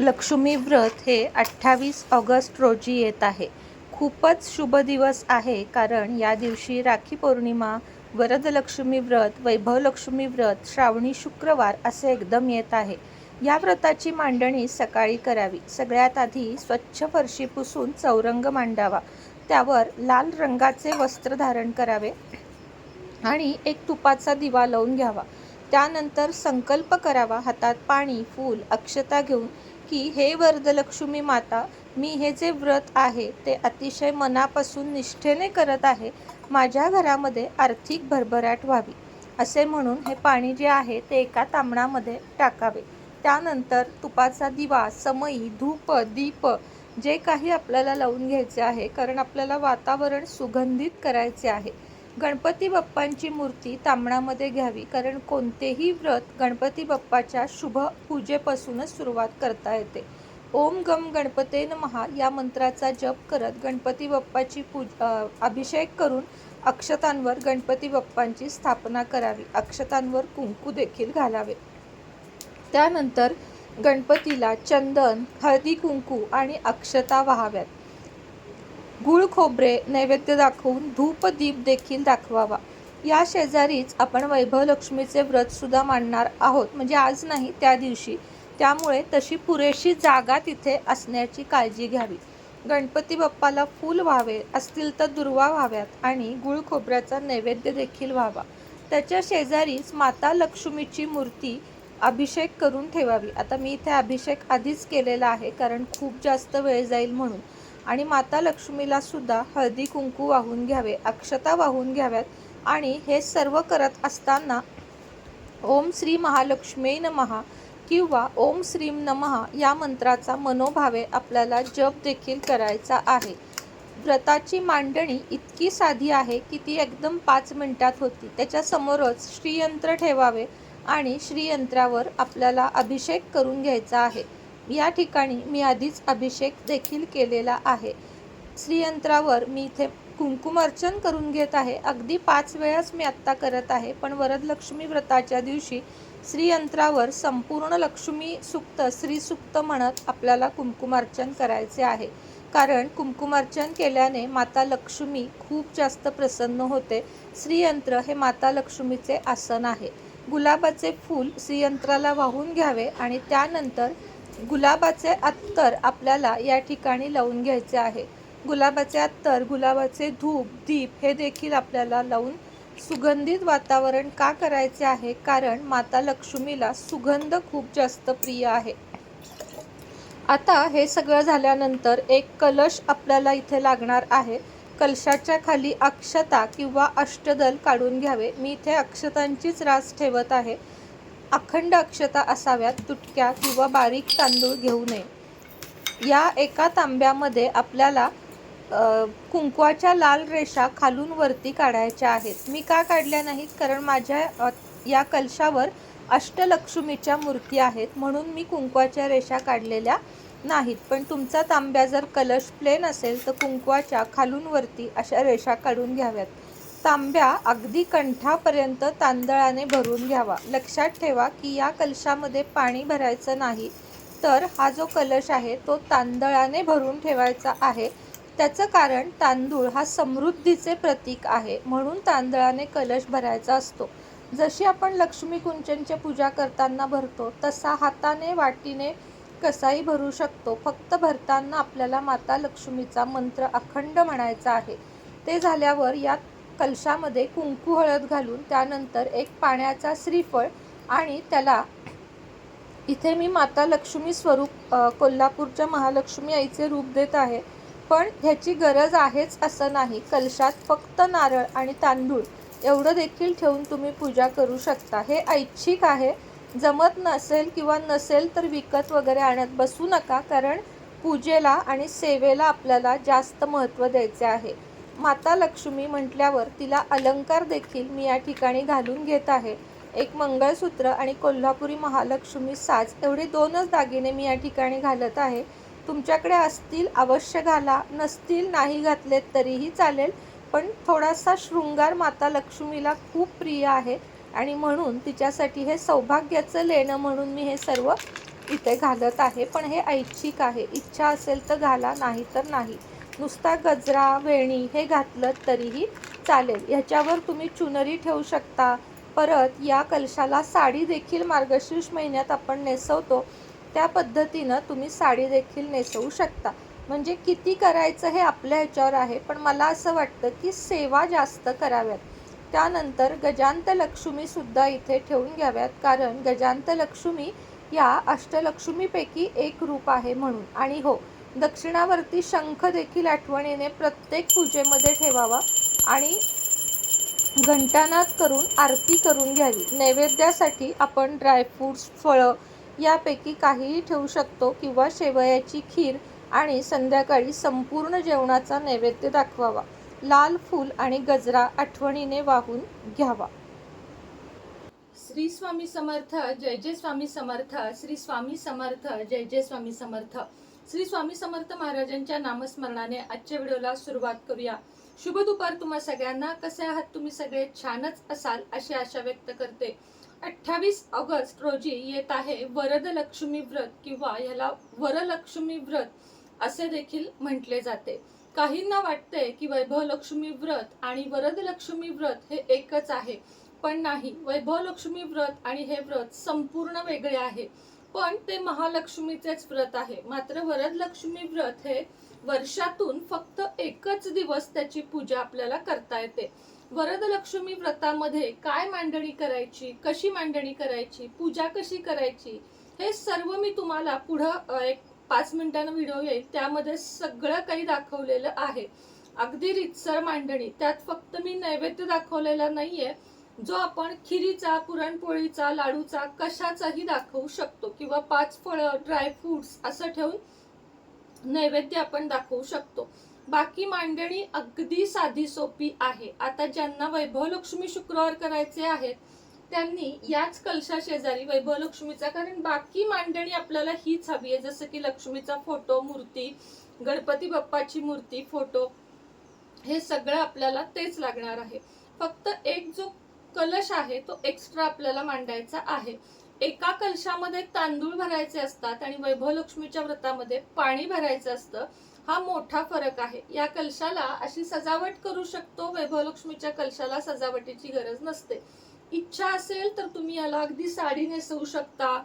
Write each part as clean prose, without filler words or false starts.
लक्ष्मी व्रत हे 28 ऑगस्ट रोजी येत आहे. खूपच शुभ दिवस आहे, कारण या दिवशी राखी पौर्णिमा, वरदलक्ष्मी व्रत, वैभवलक्ष्मी व्रत, श्रावणी शुक्रवार असे एकदम येत आहे. या व्रताची मांडणी सकाळी करावी. सगळ्यात आधी स्वच्छ फरशी पुसून चौरंग मांडावा. त्यावर लाल रंगाचे वस्त्र धारण करावे आणि एक तुपाचा दिवा लावून घ्यावा. त्यानंतर संकल्प करावा, हातात पाणी, फूल, अक्षता घेऊन, की हे वरदलक्ष्मी माता, मी हे जे व्रत आहे ते अतिशय मनापासून निष्ठेने करत आहे. माझ्या घरामध्ये आर्थिक भरभराट व्हावी, असे म्हणून हे पाणी जे आहे ते एका तांबणामध्ये टाकावे. त्यानंतर तुपाचा दिवा, समई, धूप, दीप जे काही आपल्याला लावून घ्यायचे आहे, कारण आपल्याला वातावरण सुगंधित करायचे आहे. गणपती बाप्पांची मूर्ती तांबणामध्ये घ्यावी, कारण कोणतेही व्रत गणपती बाप्पाच्या शुभ पूजेपासूनच सुरुवात करता येते. ओम गम गणपते नमः या मंत्राचा जप करत गणपती बाप्पाची अभिषेक करून अक्षतांवर गणपती बाप्पांची स्थापना करावी. अक्षतांवर कुंकू देखील घालावे. त्यानंतर गणपतीला चंदन, हळदी कुंकू आणि अक्षता वाहाव्यात. गुळ खोबरे नैवेद्य दाखवून धूप दीप देखील दाखवावा. या शेजारीच आपण वैभवलक्ष्मीचे व्रतसुद्धा मांडणार आहोत, म्हणजे आज नाही, त्या दिवशी. त्यामुळे तशी पुरेशी जागा तिथे असण्याची काळजी घ्यावी. गणपती बाप्पाला फूल व्हावे, असतील तर दुर्वा व्हाव्यात आणि गुळ खोबऱ्याचा नैवेद्य देखील व्हावा. त्याच्या शेजारीच माता लक्ष्मीची मूर्ती अभिषेक करून ठेवावी. आता मी इथे अभिषेक आधीच केलेला आहे, कारण खूप जास्त वेळ जाईल म्हणून. आणि माता लक्ष्मीला सुद्धा हळदी कुंकू वाहून घ्यावे, अक्षता वाहून घ्याव्यात. आणि हे सर्व करत असताना ओम श्री महालक्ष्मी नमः किंवा ओम श्रीम नमः या मंत्राचा मनोभावे आपल्याला जप देखील करायचा आहे. व्रताची मांडणी इतकी साधी आहे की ती एकदम 5 मिनिटात होती. त्याच्यासमोरच श्रीयंत्र ठेवावे आणि श्रीयंत्रावर आपल्याला अभिषेक करून घ्यायचा आहे. या ठिकाणी मी आधीच अभिषेक देखील केलेला आहे. श्रीयंत्रावर मी इथे कुंकुमार्चन करून घेत आहे. अगदी 5 वेळाच मी आत्ता करत आहे, पण वरदलक्ष्मी व्रताच्या दिवशी श्रीयंत्रावर संपूर्ण लक्ष्मी सुक्त, श्रीसुक्त म्हणत आपल्याला कुंकुमार्चन करायचे आहे. कारण कुंकुमार्चन केल्याने माता लक्ष्मी खूप जास्त प्रसन्न होते. श्रीयंत्र हे माता लक्ष्मीचे आसन आहे. गुलाबाचे फूल श्रीयंत्राला वाहून घ्यावे आणि त्यानंतर गुलाबाचे अत्तर आपल्याला या ठिकाणी लावून घ्यायचे आहे. गुलाबाचे अत्तर, गुलाबाचे धूप, दीप हे देखील आपल्याला लावून सुगंधित वातावरण का करायचे आहे, कारण माता लक्ष्मीला सुगंध खूप जास्त प्रिय आहे. आता हे सगळं झाल्यानंतर एक कलश आपल्याला इथे लागणार आहे. कलशाच्या खाली अक्षता किंवा अष्टदल काढून घ्यावे. मी इथे अक्षतांचीच रास ठेवत आहे. अखंड अक्षता असाव्यात, तुटक्या किंवा बारीक तांदूळ घेऊ नये. या एका तांब्यामध्ये आपल्याला कुंकवाच्या लाल रेषा खालून वरती काढायच्या आहेत. मी का काढल्या नाहीत, कारण माझ्या या कलशावर अष्टलक्ष्मीच्या मूर्ती आहेत, म्हणून मी कुंकवाच्या रेषा काढलेल्या नाहीत. पण तुमचा तांब्या जर कलश प्लेन असेल तर कुंकवाच्या खालून वरती अशा रेषा काढून घ्याव्यात. तांब्या अगदी कंठापर्यंत तांदळाने भरून घ्यावा. लक्षात ठेवा की या कलशामध्ये पाणी भरायचं नाही, तर हा जो कलश आहे तो तांदळाने भरून ठेवायचा आहे. त्याचं कारण तांदूळ हा समृद्धीचे प्रतीक आहे, म्हणून तांदळाने कलश भरायचा असतो. जशी आपण लक्ष्मी कुंचनची पूजा करताना भरतो, तसा हाताने, वाटीने कसाही भरू शकतो. फक्त भरताना आपल्याला माता लक्ष्मीचा मंत्र अखंड म्हणायचा आहे. ते झाल्यावर या कलशामध्ये कुंकू हळद घालून त्यानंतर एक पाण्याचा श्रीफळ आणि त्याला इथे मी माता लक्ष्मी स्वरूप कोल्हापूरच्या महालक्ष्मी आईचे रूप देत आहे, पण ह्याची गरज आहेच असं नाही. कलशात फक्त नारळ आणि तांदूळ एवढं देखील ठेवून तुम्ही पूजा करू शकता. हे ऐच्छिक आहे. जमत नसेल किंवा नसेल तर विकत वगैरे आणत बसू नका, कारण पूजेला आणि सेवेला आपल्याला जास्त महत्त्व द्यायचे आहे. माता लक्ष्मी म्हटल्यावर तिला अलंकार देखील मी या ठिकाणी घालून घेत आहे. एक मंगळसूत्र आणि कोल्हापुरी महालक्ष्मी साज एवढे 2च दागिने मी या ठिकाणी घालत आहे. तुमच्याकडे असतील अवश्य घाला, नसतील नाही घातलेत तरीही चालेल, पण थोडासा शृंगार माता लक्ष्मीला खूप प्रिय आहे आणि म्हणून तिच्यासाठी हे सौभाग्याचं लेणं म्हणून मी हे सर्व इथे घालत आहे, पण हे ऐच्छिक आहे. इच्छा असेल तर घाला, नाही तर नाही. नुसता गजरा वेणी हे घातलं तरीही चालेल. ह्याच्यावर तुम्ही चुनरी ठेवू शकता. परत या कलशाला साडी देखील मार्गशीर्ष महिन्यात आपण नेसवतो, त्या पद्धतीनं तुम्ही साडी देखील नेसवू शकता. म्हणजे किती करायचं हे आपल्या ह्याच्यावर आहे, पण मला असं वाटतं की सेवा जास्त कराव्यात. त्यानंतर गजांत लक्ष्मीसुद्धा इथे ठेवून घ्याव्यात, कारण गजांत लक्ष्मी या अष्टलक्ष्मीपैकी एक रूप आहे म्हणून. आणि हो, दक्षिणावर्ती शंख देखील आठवणीने प्रत्येक पूजेमध्ये ठेवावा आणि घंटानाद करून आरती करून घ्यावी. नैवेद्यासाठी आपण ड्रायफ्रूट्स, फळं यापैकी काहीही ठेवू शकतो किंवा शेवयाची खीर आणि संध्याकाळी संपूर्ण जेवणाचा नैवेद्य दाखवावा. लाल फूल आणि गजरा आठवणीने वाहून घ्यावा. श्री स्वामी समर्थ. जय जय स्वामी समर्थ. श्री स्वामी समर्थ. जय जय स्वामी समर्थ. श्री स्वामी समर्थ महाराजांच्या नामस्मरणाने आजच्या व्हिडिओला सुरुवात करूया. शुभ दुपार तुम्हा सगळ्यांना. कसे आहात तुम्ही सगळे? छानच असाल अशी आशा व्यक्त करते. 28 ऑगस्ट रोजी येत आहे वरदलक्ष्मी व्रत किंवा याला वरलक्ष्मी व्रत असे देखील म्हटले जाते. काहींना वाटते की वैभवलक्ष्मी व्रत आणि वरदलक्ष्मी व्रत हे एकच आहे, पण नाही. वैभवलक्ष्मी व्रत आणि हे व्रत संपूर्ण वेगळे आहे, पण ते महालक्ष्मीचेच व्रत आहे. मात्र वरदलक्ष्मी व्रत हे वर्षातून फक्त एकच दिवस त्याची पूजा आपल्याला करता येते. वरदलक्ष्मी व्रतामध्ये काय मांडणी करायची, कशी मांडणी करायची, पूजा कशी करायची, हे सर्व मी तुम्हाला पुढं एक 5 मिनिटांना व्हिडिओ येईल, त्यामध्ये सगळं काही दाखवलेलं आहे. अगदी रितसर मांडणी. त्यात फक्त मी नैवेद्य दाखवलेला नाहीये, जो आपण खिरीचा, पुरणपोळीचा, लाडूचा, कशाचाही दाखवू शकतो किंवा 5 फळं, ड्रायफ्रुट्स असं ठेवून नैवेद्य आपण दाखवू शकतो. बाकी मांडणी अगदी साधी सोपी आहे. आता ज्यांना वैभवलक्ष्मी शुक्रवार करायचे आहेत त्यांनी याच कलशा शेजारी वैभवलक्ष्मीचा, कारण बाकी मांडणी आपल्याला हीच हवी आहे, जसं की लक्ष्मीचा फोटो, मूर्ती, गणपती बाप्पाची मूर्ती, फोटो, हे सगळं आपल्याला तेच लागणार आहे. फक्त एक जो कलश आहे तो एक्स्ट्रा आपल्याला मांडायचा आहे. एका कलशामध्ये तांदूळ भरायचे असतात आणि वैभवलक्ष्मीच्या व्रतामध्ये पाणी भरायचं असतं. हा मोठा फरक आहे. या कलशाला अशी सजावट करू शकतो, वैभवलक्ष्मीच्या कलशाला सजावटीची गरज नसते. इच्छा असेल तर तुम्ही याला अगदी साडी नेसवू शकता.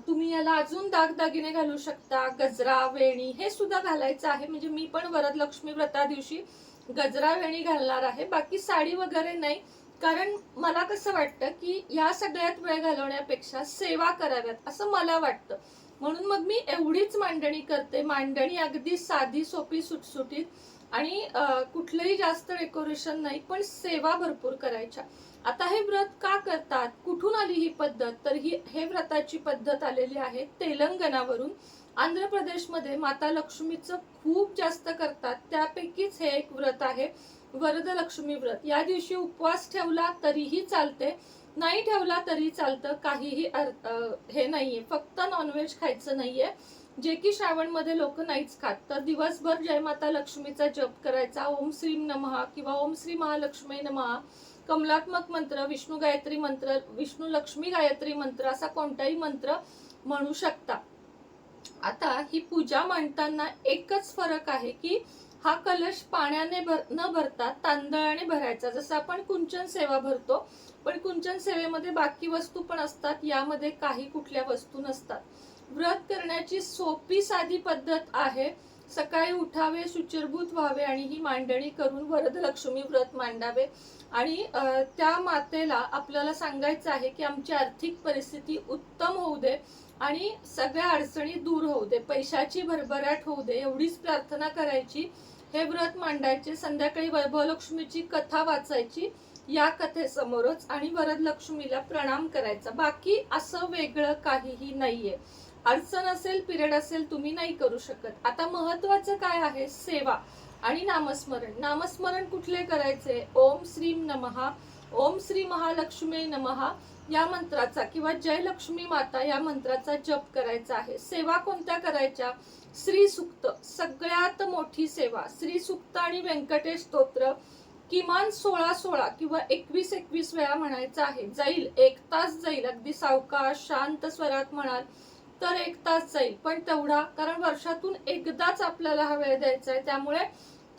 तुम्ही याला अजून दागदागिने घालू शकता. गजरा, वेणी हे सुद्धा घालायचं आहे. म्हणजे मी पण वरदलक्ष्मी व्रता दिवशी गजरा वेणी घालणार आहे, बाकी साडी वगैरे नाही. कारण मला कसं वाटतं की या सगळ्यात वेळ घालवण्यापेक्षा सेवा कराव्यात असं मला वाटतं. म्हणून मग मी एवढीच मांडणी करते. मांडणी अगदी साधी सोपी सुटसुटीत आणि कुठलंही जास्त डेकोरेशन नाही, पण सेवा भरपूर करायच्या. आता हे व्रत का करतात, कुठून आली ही पद्धत? तर हे व्रताची पद्धत आलेली आहे तेलंगणावरून. आंध्र प्रदेशमध्ये माता लक्ष्मीचं खूप जास्त करतात, त्यापैकीच हे एक व्रत आहे वरदलक्ष्मी व्रत. या दिवशी उपवास ठेवला तरीही चालते, नाही ठेवला तरी चालतं, काहीही हे नाहीये. फक्त नॉनव्हेज खायचं नाहीये, जे की श्रावण मध्ये लोक नाहीच खात. तर दिवसभर जय माता लक्ष्मीचा जप करायचा. ओम श्रीम नमः किंवा ओम श्री महालक्ष्मी नमः, कमलात्मक मंत्र, विष्णू गायत्री मंत्र, विष्णू लक्ष्मी गायत्री मंत्र, असा कोणताही मंत्र म्हणू शकता. आता ही पूजा मांडताना एकच फरक आहे की हा कलश पाण्याने न भरता तांदळाने भरायचा. जसं आपण कुंचन सेवा भरतो, पण कुंचन सेवेमध्ये बाकी वस्तू पण असतात, यामध्ये काही कुठल्या वस्तू नसतात. व्रत करण्याची सोपी साधी पद्धत आहे. सकाळी उठावे, शुचिर्भूत व्हावे आणि ही मांडणी करून वरदलक्ष्मी व्रत मांडावे. आणि त्या मातेला आपल्याला सांगायचं आहे की आमची आर्थिक परिस्थिती उत्तम होऊ दे आणि सगळ्या अडचणी दूर होऊ दे, पैशाची भरभराट होऊ दे, एवढीच प्रार्थना करायची. हे व्रत मांडायचे. संध्याकाळी वैभवलक्ष्मीची कथा वाचायची या कथेसमोरच आणि वरदलक्ष्मीला प्रणाम करायचा. बाकी असं वेगळं काहीही नाहीये. अडचण असेल, पिरियड असेल, तुम्ही नाही करू शकत. आता महत्वाचं काय आहे? सेवा आणि नामस्मरण. नामस्मरण कुठले करायचे? ओम श्रीम नमः, ओम श्री महालक्ष्मी नमः या मंत्राचा किंवा जय लक्ष्मी माता या मंत्राचा जप करायचा आहे. सेवा कोणत्या करायच्या? श्री सुक्त, सगळ्यात मोठी सेवा. श्री सुक्त आणि व्यंकटेश स्तोत्र किमान 16 किंवा 21 वेळा म्हणायचं आहे. जाईल 1 तास जाईल, अगदी सावकाश शांत स्वरात म्हणाल तर 1 तास जाईल, पण तेवढा, कारण वर्षातून एकदाच आपल्याला हा वेळ द्यायचा आहे, त्यामुळे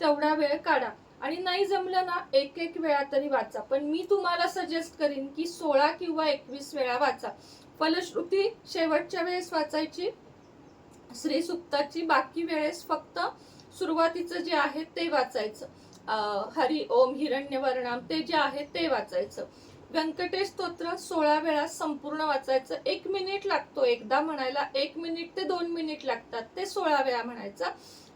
तेवढा वेळ काढा. आणि नाही जमलं ना, एक वेळा तरी वाचा. पण मी तुम्हाला सजेस्ट करीन की 16 किंवा 21 वेळा वाचा. फलश्रुती शेवटच्या वेळेस वाचायची, श्री सुक्ताची बाकी वेळेस फक्त सुरुवातीचं जे आहे ते वाचायचं. हरी ओम हिरण्यवर्णाम ते जे आहे ते वाचायचं. व्यंकटेश स्तोत्र 16 वेळा संपूर्ण वाचायचं. 1 मिनिट लागतो एकदा म्हणायला, 1 मिनिट ते 2 मिनिट लागतात, ते 16 वेळा म्हणायचं.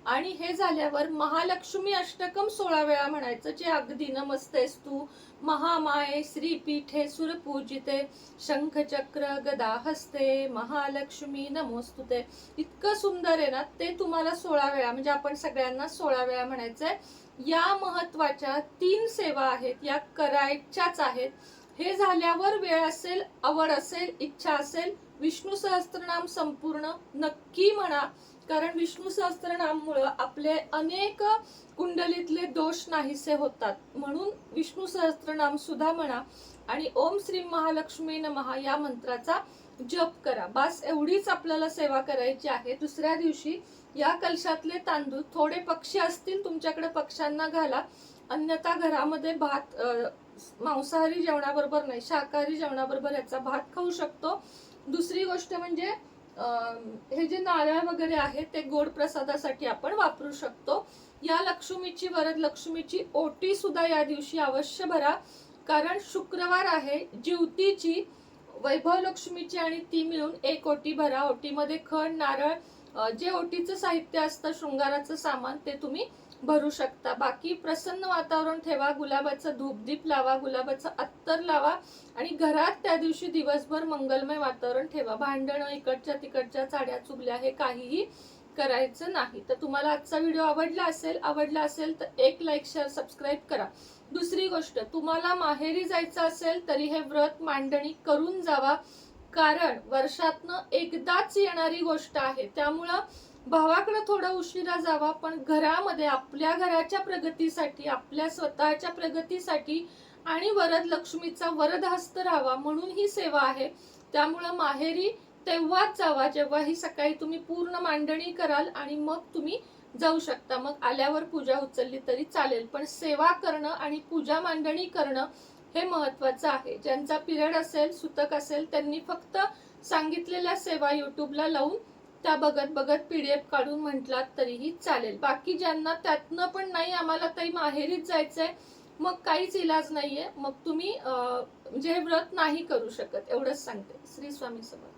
आणि हे झाल्यावर महालक्ष्मी अष्टकम 16 वेळा म्हणायचं, जे अगदी नमस्तेस्तु महामाये श्रीपीठे सुरपूजिते शंखचक्र गदा हस्ते महालक्ष्मी नमोस्तुते. इतकं सुंदर आहे ना ते. तुम्हाला 16 वेळा, म्हणजे आपण सगळ्यांना 16 वेळा म्हणायचंय. या महत्वाच्या 3 सेवा आहेत, या करायच्याच आहेत. हे झाल्यावर वेळ असेल, आवड असेल, इच्छा असेल, विष्णू सहस्त्रनाम संपूर्ण नक्की म्हणा, कारण विष्णू सहस्त्रनाममुळे आपले अनेक कुंडलीतले दोष नाहीसे होतात. म्हणून विष्णू सहस्त्रनाम सुद्धा म्हणा आणि ओम श्री महालक्ष्मी नमः या मंत्राचा जप करा. बस एवढीच आपल्याला सेवा करायची आहे. दुसऱ्या दिवशी या कलशातले तांदूळ, थोडे पक्षी असतील तुमच्याकडे पक्ष्यांना घाला, अन्यथा घरामध्ये भात, मांसाहारी जेवणाबरोबर नाही, शाकाहारी जेवणाबरोबर याचा भात खाऊ शकतो. दुसरी गोष्ट म्हणजे हे जे नारळ वगैरे आहे ते गोड प्रसादासाठी आपण वापरू शकतो. या लक्ष्मीची, वरद लक्ष्मीची ओटी सुद्धा या दिवशी अवश्य भरा, कारण शुक्रवार आहे. ज्योतीची, वैभव लक्ष्मीची आणि ती मिळून 1 ओटी भरा. ओटीमध्ये खण, नारळ, जे ओटीचं साहित्य असतं, शृंगाराचं सामान, ते तुम्ही भरू शकता. बाकी प्रसन्न वातावरण ठेवा, गुलाबाचं धूपदीप लावा, गुलाबाचं अत्तर लावा आणि घरात त्या दिवशी दिवसभर मंगलमय वातावरण ठेवा. भांडणं, इकडच्या तिकडच्या, चाड्या चुगल्या हे काहीही करायचं नाही. तर तुम्हाला आजचा व्हिडिओ आवडला असेल तर 1 लाईक, शेअर, सबस्क्राईब करा. दुसरी गोष्ट, तुम्हाला माहेरी जायचं असेल तरी हे व्रत मांडणी करून जावा, कारण वर्षातनं एकदाच येणारी गोष्ट आहे. त्यामुळं भावाकडे थोडं उशिरा जावा, पण घरामध्ये आपल्या घराच्या प्रगतीसाठी, आपल्या स्वतःच्या प्रगतीसाठी आणि वरद लक्ष्मीचा वरद हस्त राहावा म्हणून ही सेवा आहे. त्यामुळं माहेरी तेव्हाच जावा जेव्हा ही सकाळी तुम्ही पूर्ण मांडणी कराल आणि मग तुम्ही जाऊ शकता. मग आल्यावर पूजा उचलली तरी चालेल, पण सेवा करणं आणि पूजा मांडणी करणं हे महत्वाचं आहे. ज्यांचा पिरियड असेल, सुतक असेल, त्यांनी फक्त सांगितलेल्या सेवा युट्यूबला लावून त्या बघत बघत PDF काढून म्हटलात तरीही चालेल. बाकी ज्यांना त्यातनं पण नाही, आम्हाला काही माहेरीच जायचंय, मग काहीच इलाज नाहीये, मग तुम्ही जे व्रत नाही करू शकत, एवढंच सांगते. श्री स्वामी समर्थ.